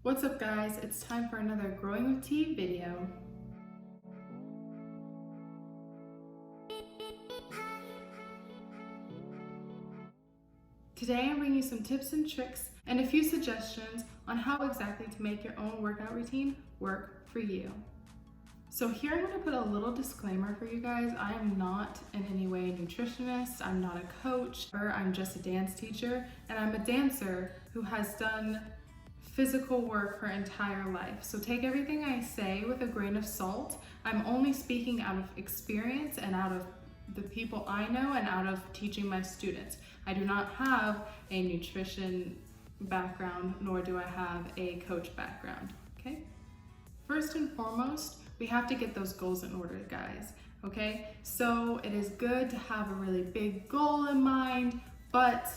What's up guys, it's time for another Growing with T video. Today I'm bringing you some tips and tricks and a few suggestions on how exactly to make your own workout routine work for you. So here I'm going to put a little disclaimer for you guys. I am not in any way a nutritionist, I'm not a coach, I'm just a dance teacher, and I'm a dancer who has done physical work her entire life. So take everything I say with a grain of salt. I'm only speaking out of experience and out of the people I know and out of teaching my students. I do not have a nutrition background, nor do I have a coach background, okay? First and foremost, we have to get those goals in order, guys, okay? So it is good to have a really big goal in mind, but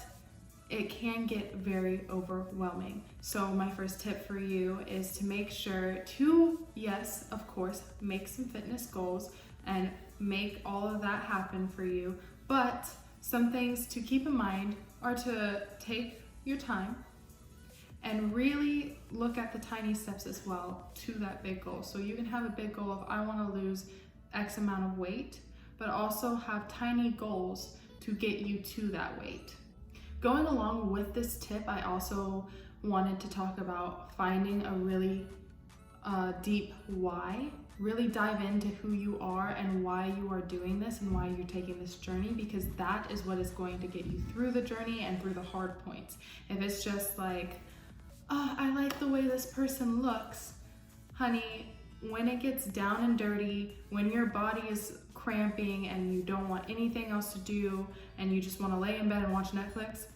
it can get very overwhelming. So my first tip for you is to make sure to, yes, of course, make some fitness goals and make all of that happen for you. But some things to keep in mind are to take your time and really look at the tiny steps as well to that big goal. So you can have a big goal of I want to lose X amount of weight, but also have tiny goals to get you to that weight. Going along with this tip, I also wanted to talk about finding a really deep why. Really dive into who you are and why you are doing this and why you're taking this journey, because that is what is going to get you through the journey and through the hard points. If it's just like, oh, I like the way this person looks, honey, when it gets down and dirty, when your body is cramping and you don't want anything else to do and you just want to lay in bed and watch Netflix,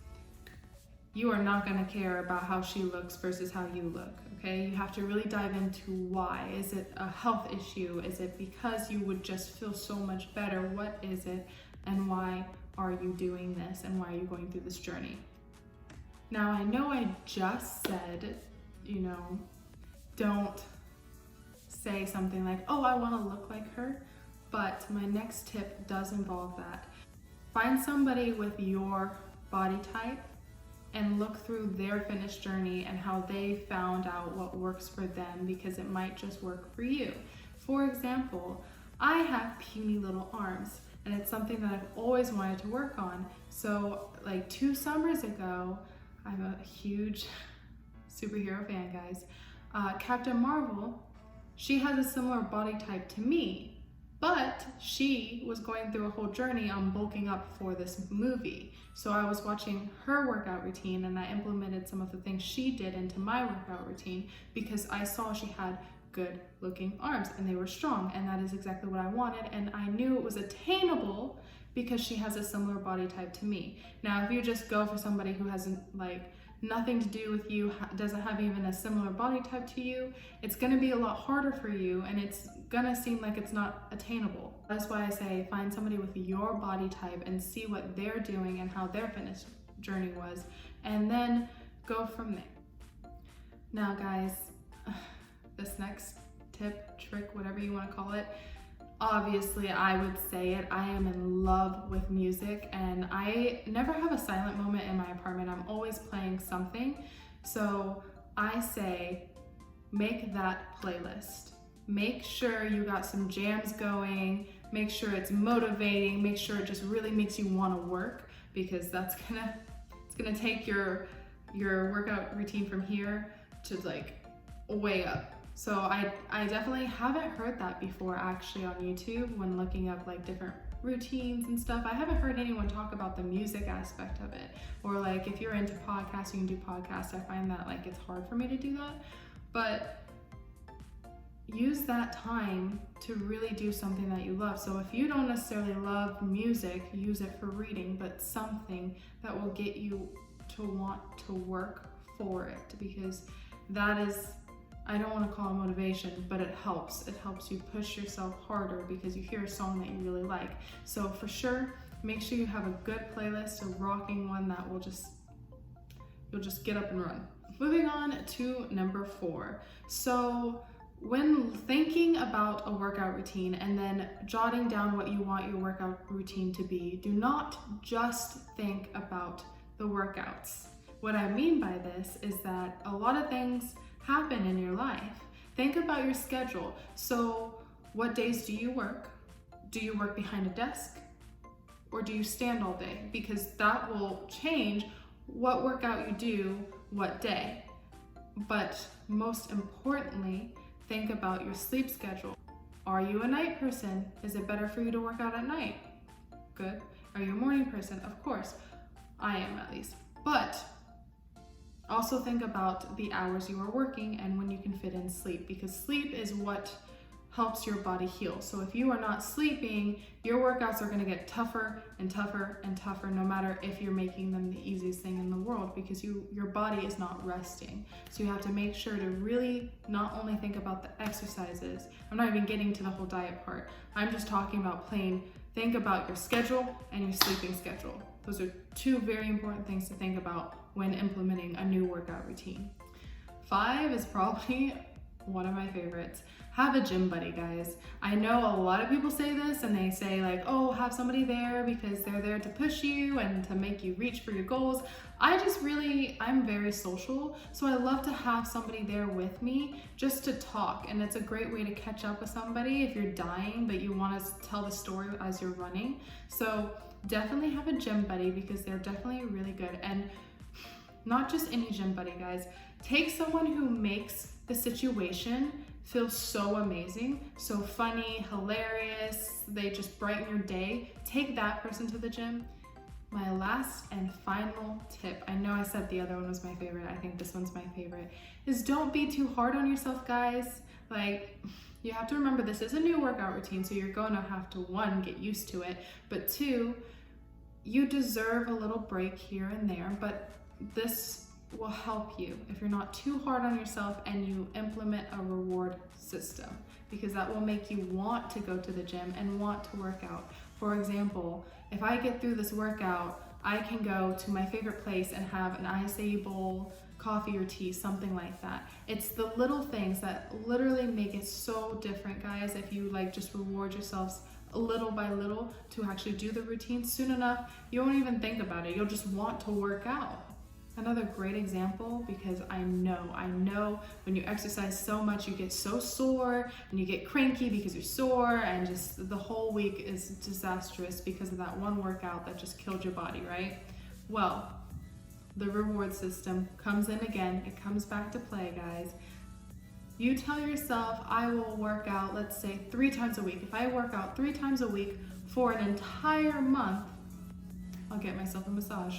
you are not going to care about how she looks versus how you look, okay? You have to really dive into why. Is it a health issue? Is it because you would just feel so much better? What is it? And why are you doing this? And why are you going through this journey? Now, I know I just said, don't say something like, oh, I want to look like her, but my next tip does involve that. Find somebody with your body type and look through their fitness journey and how they found out what works for them, because it might just work for you. For example, I have puny little arms and it's something that I've always wanted to work on. So like 2 summers ago, I'm a huge superhero fan, guys. Captain Marvel, she has a similar body type to me, but she was going through a whole journey on bulking up for this movie. So I was watching her workout routine and I implemented some of the things she did into my workout routine because I saw she had good looking arms and they were strong, and that is exactly what I wanted, and I knew it was attainable because she has a similar body type to me. Now, if you just go for somebody who has nothing to do with you, doesn't have even a similar body type to you, it's gonna be a lot harder for you and it's gonna seem like it's not attainable. That's why I say find somebody with your body type and see what they're doing and how their fitness journey was, and then go from there. Now guys, this next tip, trick, whatever you wanna call it, obviously I would say it, I am in love with music and I never have a silent moment in my apartment. I'm always playing something. So I say make that playlist. Make sure you got some jams going, make sure it's motivating, make sure it just really makes you want to work, because it's gonna take your workout routine from here to like way up. So I definitely haven't heard that before actually on YouTube when looking up like different routines and stuff. I haven't heard anyone talk about the music aspect of it. Or like if you're into podcasts, you can do podcasts. I find that like it's hard for me to do that. But use that time to really do something that you love. So if you don't necessarily love music, use it for reading, but something that will get you to want to work for it, because that is, I don't want to call it motivation, but it helps. It helps you push yourself harder because you hear a song that you really like. So for sure, make sure you have a good playlist, a rocking one that will you'll just get up and run. Moving on to number 4. So when thinking about a workout routine and then jotting down what you want your workout routine to be, do not just think about the workouts. What I mean by this is that a lot of things happen Think about your schedule. So what days do you work? Do you work behind a desk? Or do you stand all day? Because that will change what workout you do, what day. But most importantly, think about your sleep schedule. Are you a night person? Is it better for you to work out at night? Good. Are you a morning person? Of course. I am, at least. But also think about the hours you are working and when you can fit in sleep, because sleep is what helps your body heal. So if you are not sleeping, your workouts are going to get tougher and tougher and tougher, no matter if you're making them the easiest thing in the world, because your body is not resting. So you have to make sure to really not only think about the exercises. I'm not even getting to the whole diet part. I'm just talking about plain think about your schedule and your sleeping schedule. Those are two very important things to think about when implementing a new workout routine. 5 is probably one of my favorites. Have a gym buddy, guys. I know a lot of people say this and they say like, oh, have somebody there because they're there to push you and to make you reach for your goals. I'm very social, so I love to have somebody there with me just to talk, and it's a great way to catch up with somebody if you're dying but you want to tell the story as you're running. So definitely have a gym buddy because they're definitely really good. And not just any gym buddy, guys. Take someone who makes the situation feel so amazing, so funny, hilarious, they just brighten your day. Take that person to the gym. My last and final tip, I know I said the other one was my favorite, I think this one's my favorite, is don't be too hard on yourself, guys. Like, you have to remember this is a new workout routine, so you're gonna have to, 1, get used to it, but 2, you deserve a little break here and there, but this will help you if you're not too hard on yourself and you implement a reward system, because that will make you want to go to the gym and want to work out. For example, if I get through this workout, I can go to my favorite place and have an acai bowl, coffee or tea, something like that. It's the little things that literally make it so different, guys. If you like just reward yourselves little by little to actually do the routine, soon enough, you won't even think about it. You'll just want to work out. Another great example, because I know when you exercise so much, you get so sore and you get cranky because you're sore, and just the whole week is disastrous because of that one workout that just killed your body, right? Well, the reward system comes in again. It comes back to play, guys. You tell yourself, I will work out, let's say 3 times a week. If I work out 3 times a week for an entire month, I'll get myself a massage.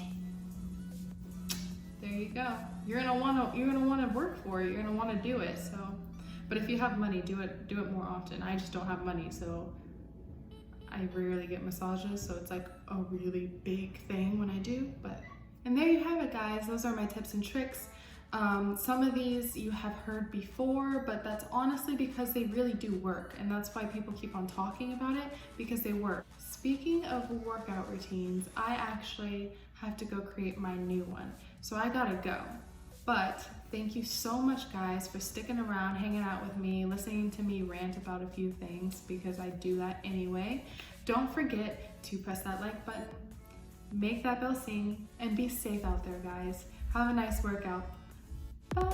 There you go. You're gonna wanna work for it. You're gonna wanna do it. So, but if you have money, do it more often. I just don't have money, so I rarely get massages. So it's like a really big thing when I do. And there you have it, guys. Those are my tips and tricks. Some of these you have heard before, but that's honestly because they really do work, and that's why people keep on talking about it, because they work. Speaking of workout routines, I actually have to go create my new one, so I gotta go. But thank you so much, guys, for sticking around, hanging out with me, listening to me rant about a few things, because I do that anyway. Don't forget to press that like button, make that bell sing, and be safe out there, guys. Have a nice workout. Bye.